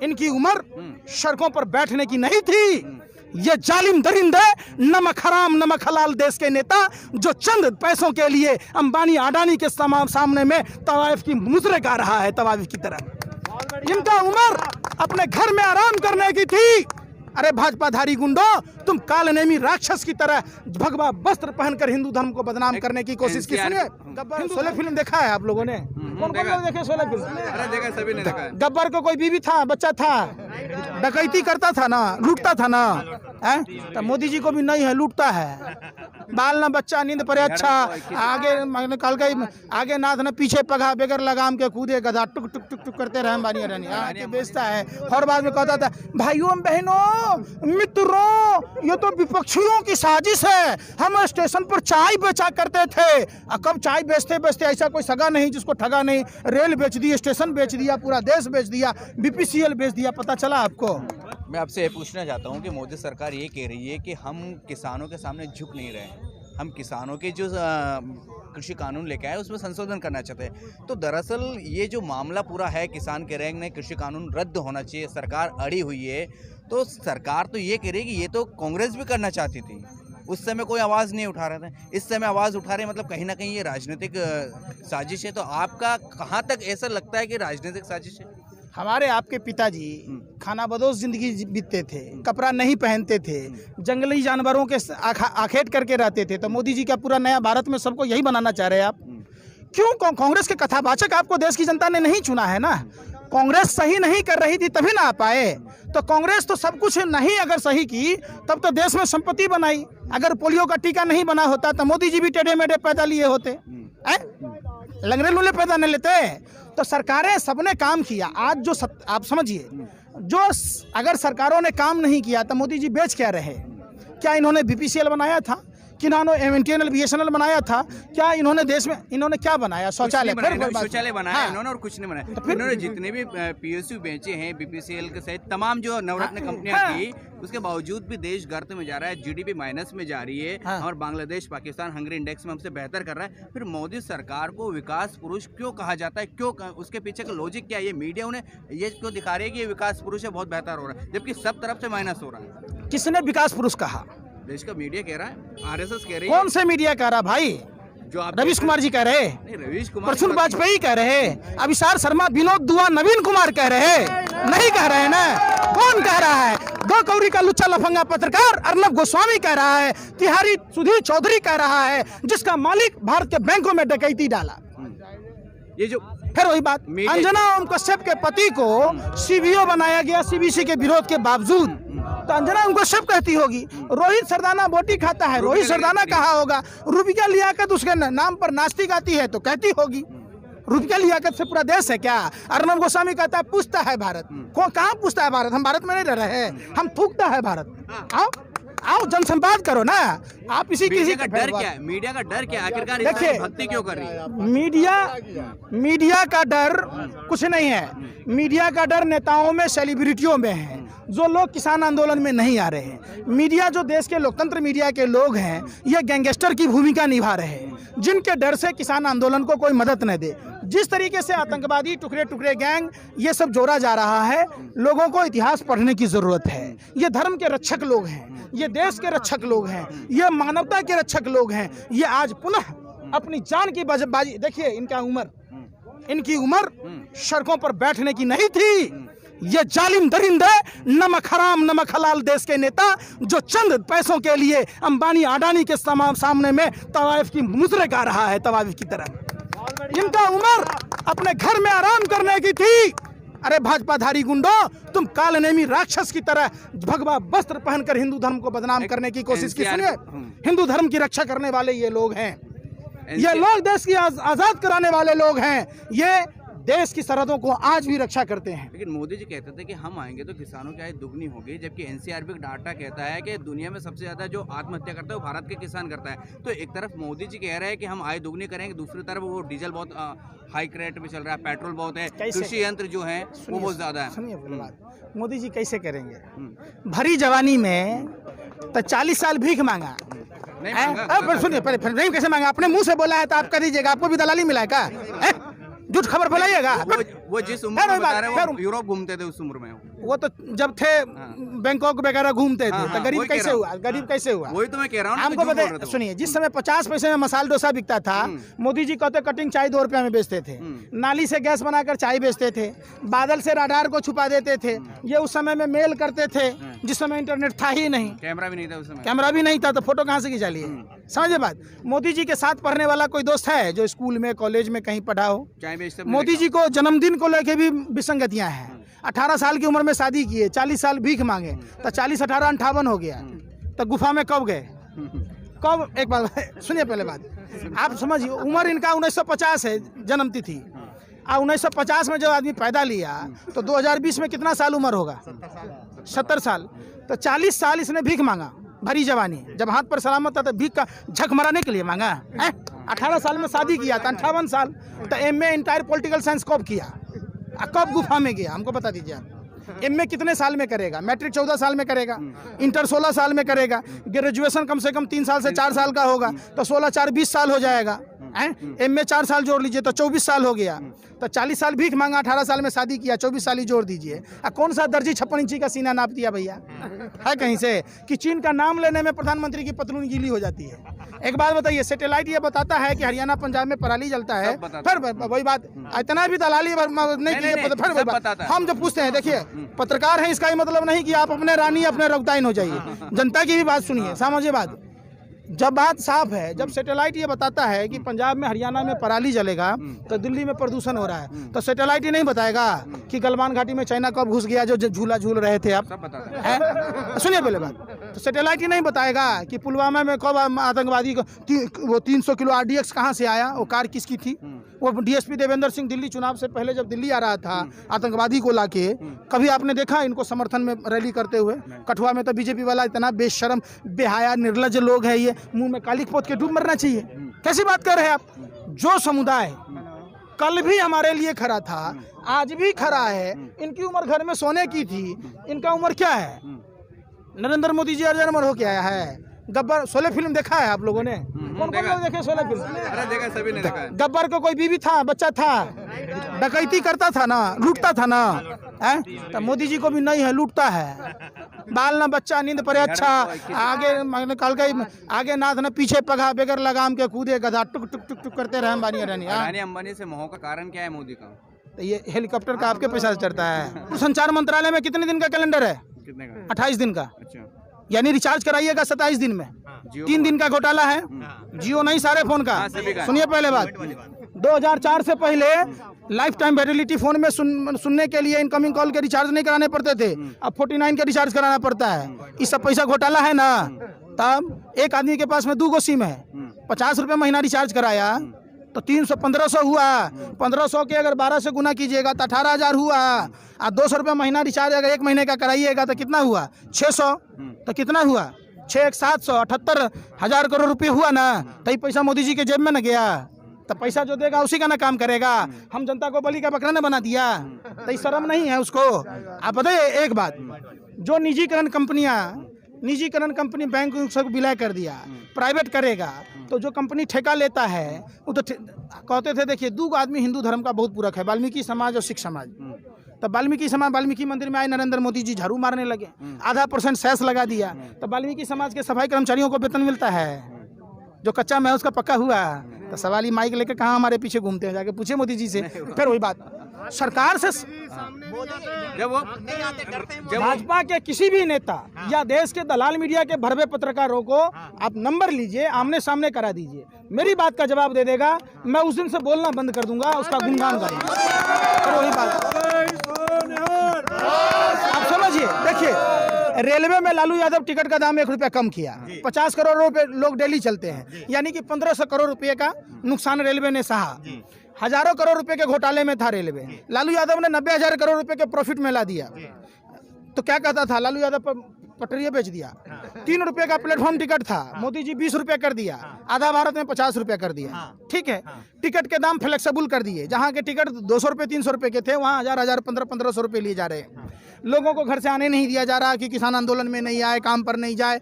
इनकी उम्र सड़कों पर बैठने की नहीं थी। ये जालिम दरिंदे, नमक हराम नमक हलाल देश के नेता जो चंद पैसों के लिए अंबानी अडानी के सामने में तवाइफ की मुजरे गा रहा है, तवाइफ की तरह। इनका उम्र अपने घर में आराम करने की थी। अरे भाजपाधारी गुंडों, तुम कालनेमी राक्षस की तरह भगवा वस्त्र पहनकर हिंदू धर्म को बदनाम करने की कोशिश की। सुनिए, गब्बर 16 फिल्म देखा है आप लोगों ने? कौन कौन लोग देखे 16 फिल्म? अरे देखा, सभी ने देखा। गब्बर को कोई बीवी था, बच्चा था, डकैती करता था ना, लूटता था ना, है? तो मोदी जी को भी नहीं है, लूटता है। बाल ना बच्चा, नींद पर अच्छा, आगे कल गई आगे नाथ न पीछे पगा, बेगर लगाम के कूदे गधा, टुक टुक टुक टुक करते रहे बानी रानी बेचता है। और बाद में कहता था भाइयों बहनों मित्रों, ये तो विपक्षियों की साजिश है, हम स्टेशन पर चाय बेचा करते थे। कब चाय बेचते बेचते ऐसा कोई सगा नहीं जिसको ठगा नहीं। रेल बेच दी, स्टेशन बेच दिया, पूरा देश बेच दिया, BPCL बेच दिया। पता चला आपको? मैं आपसे ये पूछना चाहता हूँ कि मोदी सरकार ये कह रही है कि हम किसानों के सामने झुक नहीं रहे हैं, हम किसानों के जो कृषि कानून लेके आए उसमें संशोधन करना चाहते हैं। तो दरअसल ये जो मामला पूरा है, किसान कह रहे हैं कृषि कानून रद्द होना चाहिए, सरकार अड़ी हुई है। तो सरकार तो ये कह रही है कि ये तो कांग्रेस भी करना चाहती थी, उस समय कोई आवाज़ नहीं उठा रहे थे, इस समय आवाज़ उठा रहे, मतलब कहीं ना कहीं ये राजनीतिक साजिश है। तो आपका कहाँ तक ऐसा लगता है कि राजनीतिक साजिश है? हमारे आपके पिताजी खानाबदोश जिंदगी बीतते थे, कपड़ा नहीं पहनते थे, जंगली जानवरों के आखेट करके रहते थे। तो मोदी जी का पूरा नया भारत में सबको यही बनाना चाह रहे हैं आप? क्यों? कांग्रेस के कथावाचक आपको देश की जनता ने नहीं चुना है ना। कांग्रेस सही नहीं कर रही थी तभी ना आप आए। तो कांग्रेस तो सब कुछ नहीं अगर सही की तब तो देश में संपत्ति बनाई। अगर पोलियो का टीका नहीं बना होता तो मोदी जी भी टेढ़े मेढ़े पैदा लिए होते, लंगड़े लूले पैदा नहीं लेते। तो सरकारें सबने काम किया। आज जो आप समझिए, जो अगर सरकारों ने काम नहीं किया तो मोदी जी बेच क्या रहे? क्या इन्होंने BPCL बनाया था? कि इन्होंने MNTNL BSNL बनाया था? क्या इन्होंने देश में इन्होंने क्या बनाया? शौचालय बनाया इन्होंने और कुछ नहीं बनाया। तो इन्होंने जितने भी PSU बेचे हैं BPCL के सहित तमाम जो नवरत्न कंपनियां थी, उसके बावजूद भी देश गर्त में जा रहा है, GDP माइनस में जा रही है और बांग्लादेश, पाकिस्तान, हंगरी इंडेक्स में हमसे बेहतर कर रहा है। फिर मोदी सरकार को विकास पुरुष क्यों कहा जाता है? क्यों? उसके पीछे का लॉजिक क्या है? ये मीडिया उन्हें ये क्यों दिखा रही है कि ये विकास पुरुष है, बहुत बेहतर हो रहा है, जबकि सब तरफ से माइनस हो रहा है? किसने विकास पुरुष कहा? देश का मीडिया कह रहा है, RSS कह रही है। कौन से मीडिया कह रहा भाई? जो आप रवीश कुमार जी कह रहे, नहीं रवीश कुमार, प्रसून वाजपेयी कह रहे, अभिसार शर्मा, विनोद दुआ, नवीन कुमार कह रहे, नहीं कह रहे ना। कौन कह रहा है? दो कौड़ी का लुच्चा लफंगा पत्रकार अर्नब गोस्वामी कह रहा है, तिहारी सुधीर चौधरी कह रहा है, जिसका मालिक भारत के बैंकों में डकैती डाला। ये जो फिर वही बात, अंजना ओम कश्यप के पति को CBO बनाया गया CBC के विरोध के बावजूद। तो अंजना उनको सब कहती होगी। रोहित सरदाना बोटी खाता है, रोहित सरदाना कहा होगा। रुबिया लियाकत उसके नाम पर नाचती गाती है तो कहती होगी। रुबिया लियाकत से पूरा देश है क्या? अर्नब गोस्वामी कहता है पूछता है भारत। कहाँ पूछता है भारत? हम भारत में नहीं रह रहे हैं, हम थूकता है भारत। आओ आओ जनसंवाद करो ना आप। किसी का डर क्या है? मीडिया का डर क्या है? आखिरकार देखिए, भक्ति क्यों कर रही है मीडिया का डर कुछ नहीं है। मीडिया का डर नेताओं में, सेलिब्रिटियों में है, जो लोग किसान आंदोलन में नहीं आ रहे हैं। मीडिया जो देश के लोकतंत्र मीडिया के लोग हैं, ये गैंगस्टर की भूमिका निभा रहे हैं, जिनके डर से किसान आंदोलन को कोई मदद न दे। जिस तरीके से आतंकवादी टुकड़े टुकड़े गैंग ये सब जोड़ा जा रहा है, लोगों को इतिहास पढ़ने की जरूरत है। ये धर्म के रक्षक लोग हैं, ये देश के रक्षक लोग हैं, ये मानवता के रक्षक लोग हैं। ये आज पुनः अपनी जान की बाजी, देखिए इनकी उम्र सड़कों पर बैठने की नहीं थी। ये जालिम दरिंदे, नमक हराम नमक हलाल देश के नेता जो चंद पैसों के लिए अंबानी अडानी के सामने में तवाइफ की मुजरे गा रहा है, तवाइफ की तरह। इनका उम्र अपने घर में आराम करने की थी। अरे भाजपाधारी गुंडों, तुम कालनेमी राक्षस की तरह भगवा वस्त्र पहनकर हिंदू धर्म को बदनाम करने की कोशिश की। सुनिए, हिंदू धर्म की रक्षा करने वाले ये लोग हैं, ये लोग देश की आजाद कराने वाले लोग हैं, ये देश की सरहदों को आज भी रक्षा करते हैं। लेकिन मोदी जी कहते थे कि हम आएंगे तो किसानों की आय दुगनी होगी, जबकि NCRB का डाटा कहता है कि दुनिया में सबसे ज्यादा जो आत्महत्या करता है वो भारत के किसान करता है। तो एक तरफ मोदी जी कह रहे हैं कि हम आय दुगनी करेंगे, दूसरी तरफ वो डीजल बहुत हाई रेट में चल रहा है, पेट्रोल बहुत है, कृषि यंत्र जो है वो बहुत ज्यादा है। सुनिए मोदी जी कैसे करेंगे? भरी जवानी में तो 40 साल भीख मांगा। सुनिए, पहले कैसे मांगा? अपने मुंह से बोला है तो आप कर दीजिएगा, आपको भी दलाली मिला है क्या? झूठ खबर फैलाइएगा। वो जिस उम्र में बता रहे हैं वो यूरोप घूमते थे उस उम्र में। वो तो जब थे बैंकॉक वगैरह घूमते थे तो गरीब कैसे हुआ? गरीब कैसे हुआ? वही तो मैं कह रहा हूँ। हमको बताइए, सुनिए, जिस समय 50 पैसे में मसाला डोसा बिकता था, मोदी जी कहते कटिंग चाय 2 रुपया में बेचते थे, नाली से गैस बनाकर चाय बेचते थे, बादल से राडार को छुपा देते थे, ये उस समय में मेल करते थे जिस समय इंटरनेट था ही नहीं, कैमरा भी नहीं था उस समय, कैमरा भी नहीं था तो फोटो कहाँ से खिंचा लिए? समझे बात? मोदी जी के साथ पढ़ने वाला कोई दोस्त है जो स्कूल में कॉलेज में कहीं पढ़ा हो? मोदी जी को जन्मदिन को लेके भी विसंगतियां हैं। 18 साल की उम्र में शादी किए, 40 साल भीख मांगे, तो 40 18 58 हो गया, तो गुफा में कब गए? कब? एक बात सुनिए, पहले बात आप समझिए, उम्र इनका 1950 है जन्म तिथि, और 1950 में जब आदमी पैदा लिया तो 2020 में कितना साल उम्र होगा? 70 साल। तो 40 साल इसने भीख मांगा, भरी जवानी, जब हाथ पर सलामत था तो भीख का झक मराने के लिए मांगा है। 18 साल में शादी किया था, 58 साल। तो एमए इंटायर पॉलिटिकल साइंस कब किया, कब गुफा में गया? हमको बता दीजिए आप। एमए कितने साल में करेगा? मैट्रिक 14 साल में करेगा, इंटर 16 साल में करेगा, ग्रेजुएशन कम से कम 3 साल से 4 साल का होगा, तो 16 4 20 साल हो जाएगा। एमए 4 साल जोड़ लीजिए तो 24 साल हो गया। तो 40 साल भीख मांगा, 18 साल में शादी किया, 24 साल ही जोड़ दीजिए। कौन सा दर्जी 56 इंची का सीना नाप दिया भैया? है कहीं से कि चीन का नाम लेने में प्रधानमंत्री की पतलून गीली हो जाती है? एक बात बताइए, सैटेलाइट ये बताता है कि हरियाणा पंजाब में पराली जलता है, फिर वही बात, इतना भी दलाली नहीं की, फिर वही बात हम जब पूछते हैं, देखिए पत्रकार हैं, इसका ही मतलब नहीं कि आप अपने रानी अपने रौताइन हो जाइए। जनता की भी बात सुनिए, समझिए बात। जब बात साफ है, जब सैटेलाइट ये बताता है कि पंजाब में हरियाणा में पराली जलेगा तो दिल्ली में प्रदूषण हो रहा है, तो सैटेलाइट ही नहीं बताएगा कि गलवान घाटी में चाइना कब घुस गया जो झूला झूल रहे थे आप? सुनिए पहले बात, तो सैटेलाइट ही नहीं बताएगा कि पुलवामा में कब आतंकवादी वो 300 किलो RDX कहाँ से आया, वो कार किसकी थी? वो DSP देवेंद्र सिंह दिल्ली चुनाव से पहले जब दिल्ली आ रहा था आतंकवादी को लाके, कभी आपने देखा इनको समर्थन में रैली करते हुए? कठुआ में तो बीजेपी वाला इतना बेशर्म बेहाया निर्लज लोग है, ये मुंह में कालिक पोत के डूब मरना चाहिए। कैसी बात कर रहे हैं आप? जो समुदाय कल भी हमारे लिए खड़ा था, आज भी खड़ा है, इनकी उम्र घर में सोने की थी, इनका उम्र क्या है? नरेंद्र मोदी जी अर्जन उम्र हो के आया है। गब्बर 16 फिल्म देखा है आप लोगों ने? कौन कौन लोग देखे 16 फिल्म? अरे देखा, सभी ने देखा। गब्बर को कोई बीवी था, बच्चा था, डकैती करता था ना, लूटता था ना, है? तो मोदी जी को भी नहीं है, लूटता है। बाल ना बच्चा नींद पड़े अच्छा, आगे कल गई आगे नाथ न पीछे पगा, बेगर लगाम के कूदे गधा, टुक टुक टुक टुक करते रहे बानी रानी। अंबानी से मोह का कारण क्या है मोदी का? तो ये हेलीकॉप्टर का आपके पैसा से चढ़ता है। तो संचार मंत्रालय में कितने दिन का कैलेंडर है? कितने का? 28 दिन का। अच्छा, यानी रिचार्ज कराइएगा 27 दिन में। 3 दिन का घोटाला है। जियो नहीं, सारे फोन का। सुनिए पहले बात, 2004 से पहले लाइफ टाइम वैलिडिटी फोन में सुनने के लिए इनकमिंग कॉल के रिचार्ज नहीं कराने पड़ते थे, अब 49 का रिचार्ज कराना पड़ता है। इस सब पैसा घोटाला है ना। तब एक आदमी के पास में 2 गो सिम है, 50 रुपये महीना रिचार्ज कराया तो 300 1500 हुआ। 1500 के अगर 12 से गुना कीजिएगा तो 18,000 हुआ। और 200 रुपये महीना रिचार्ज अगर 1 महीने का कराइएगा तो कितना हुआ? 600। तो कितना हुआ? 6 700 78,000 करोड़ रुपये हुआ ना। तो ये पैसा मोदी जी के जेब में न गया, तो पैसा जो देगा उसी का ना काम करेगा। हम जनता को बलि का बकरा न बना दिया, तो ये शर्म नहीं है उसको? आप बताइए एक बात, जो निजीकरण कंपनी बैंक सब विलय कर दिया, प्राइवेट करेगा, तो जो कंपनी ठेका लेता है वो तो कहते थे, देखिए 2 आदमी हिंदू धर्म का बहुत पूरक है, वाल्मीकि समाज और सिख समाज। तो वाल्मीकि मंदिर में आए नरेंद्र मोदी जी, झाड़ू मारने लगे, आधा % सेस लगा दिया। तो वाल्मीकि समाज के सफाई कर्मचारियों को वेतन मिलता है, जो कच्चा में उसका पक्का हुआ। तो सवाल ही माइक लेके कहाँ हमारे पीछे घूमते हैं, जाके पूछे मोदी जी से। फिर वही बात, सरकार से भाजपा के किसी भी नेता या देश के दलाल मीडिया के भरवे पत्रकारों को आप नंबर लीजिए, आमने सामने करा दीजिए, मेरी बात का जवाब दे देगा, मैं उस दिन से बोलना बंद कर दूंगा, उसका गुणगान करूंगा। तो वही बात आप समझिए। देखिए, रेलवे में लालू यादव टिकट का दाम 1 रुपया कम किया, 50 करोड़ रुपए लोग डेली चलते हैं, यानी कि 1500 करोड़ रुपए का नुकसान रेलवे ने सहा। हजारों करोड़ रुपए के घोटाले में था रेलवे, लालू यादव ने 90,000 करोड़ रुपए के प्रॉफिट में ला दिया। तो क्या कहता था लालू यादव? पटरिया बेच दिया। 3 रुपए का प्लेटफॉर्म टिकट था, मोदी जी 20 रुपए कर दिया, आधा भारत में 50 रुपए कर दिया। ठीक है, टिकट के दाम फ्लेक्सिबल कर दिए, जहाँ के टिकट 200 रुपए 300 रुपए के थे, वहाँ 1000 1500 रुपए लिए जा रहे हैं। लोगों को घर से आने नहीं दिया जा रहा कि किसान आंदोलन में नहीं आए, काम पर नहीं जाए।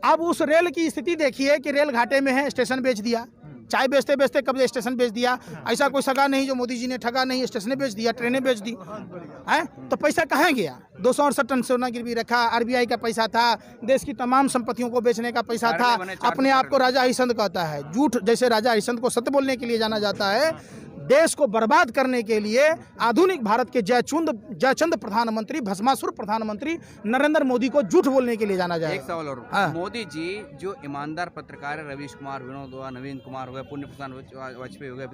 अब उस रेल की स्थिति देखिए कि रेल घाटे में है, स्टेशन बेच दिया, चाय बेचते बेचते कब स्टेशन बेच दिया। ऐसा कोई सगा नहीं जो मोदी जी ने ठगा नहीं, स्टेशनें बेच दिया, ट्रेनें बेच दी है। तो पैसा कहाँ गया? 268 टन सोना गिरवी रखा, आरबीआई का पैसा था, देश की तमाम संपत्तियों को बेचने का पैसा था। अपने आप को राजा हरिश्चंद्र कहता है, झूठ जैसे राजा हरिश्चंद्र को सत्य बोलने के लिए जाना जाता है, देश को बर्बाद करने के लिए आधुनिक भारत के जयचंद प्रधानमंत्री, भस्मासुर प्रधानमंत्री नरेंद्र मोदी को झूठ बोलने के लिए जाना जाए। एक सवाल और, हाँ। मोदी जी जो ईमानदार पत्रकार है, रवीश कुमार, विनोद हुआ, नवीन कुमार हो गए, पुण्य प्रसाद वाजपेयी हो गए,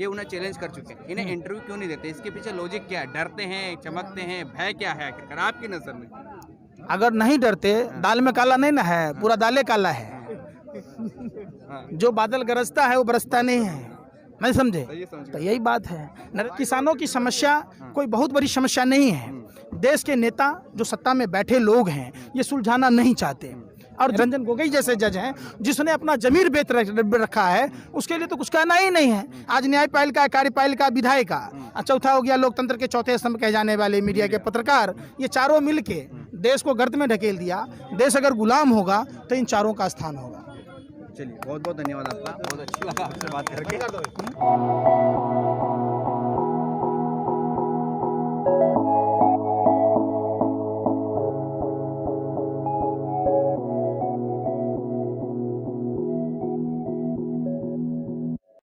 ये उन्हें चैलेंज कर चुके हैं, इन्हें इंटरव्यू क्यों नहीं देते? इसके पीछे लॉजिक क्या है? डरते हैं, चमकते हैं, भय क्या है आखिरकार आपकी नजर में? अगर नहीं डरते, दाल में काला नहीं ना है, पूरा दाले काला है। जो बादल गरजता है वो बरसता नहीं है, नहीं समझे? तो यही बात है। किसानों की समस्या कोई बहुत बड़ी समस्या नहीं है। देश के नेता जो सत्ता में बैठे लोग हैं ये सुलझाना नहीं चाहते। और रंजन गोगोई जैसे जज हैं जिसने अपना जमीर बेच रखा है, उसके लिए तो कुछ कहना ही नहीं है। आज न्यायपालिका, कार्यपालिका, विधायिका, चौथा हो गया लोकतंत्र के चौथे स्तंभ कहे जाने वाले मीडिया के पत्रकार, ये चारों मिलके देश को गर्त में ढकेल दिया। देश अगर गुलाम होगा तो इन चारों का स्थान होगा। चलिए, बहुत बहुत धन्यवाद आपका, बहुत अच्छा लगा आपसे बात करके।